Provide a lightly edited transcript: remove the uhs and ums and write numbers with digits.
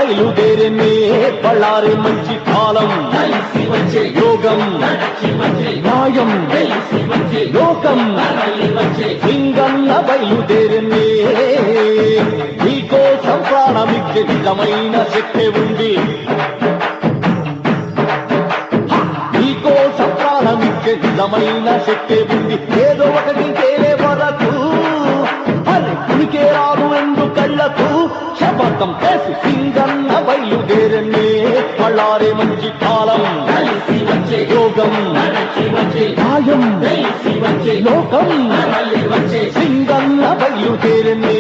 బయలుదేరనే బళ్ళారి మంచి కాలం యోగం న్యాయం లోకం సింగన్న బయలుదేరనే నీకోసం ప్రాణమిచ్చే నిజమైన శక్తి ఉంది నీకోసం ప్రాణమిచ్చే నిజమైన శక్తి ఉంది ఏదో ఒకటి తేలే వరకు ఉనికే రాదు ఎందు కళ్ళకు శపథం చేసి సింగన్న బయలుదేరనే బళ్ళారి మంచి కాలం యోగం న్యాయం లోకం సింగన్న బయలుదేరనే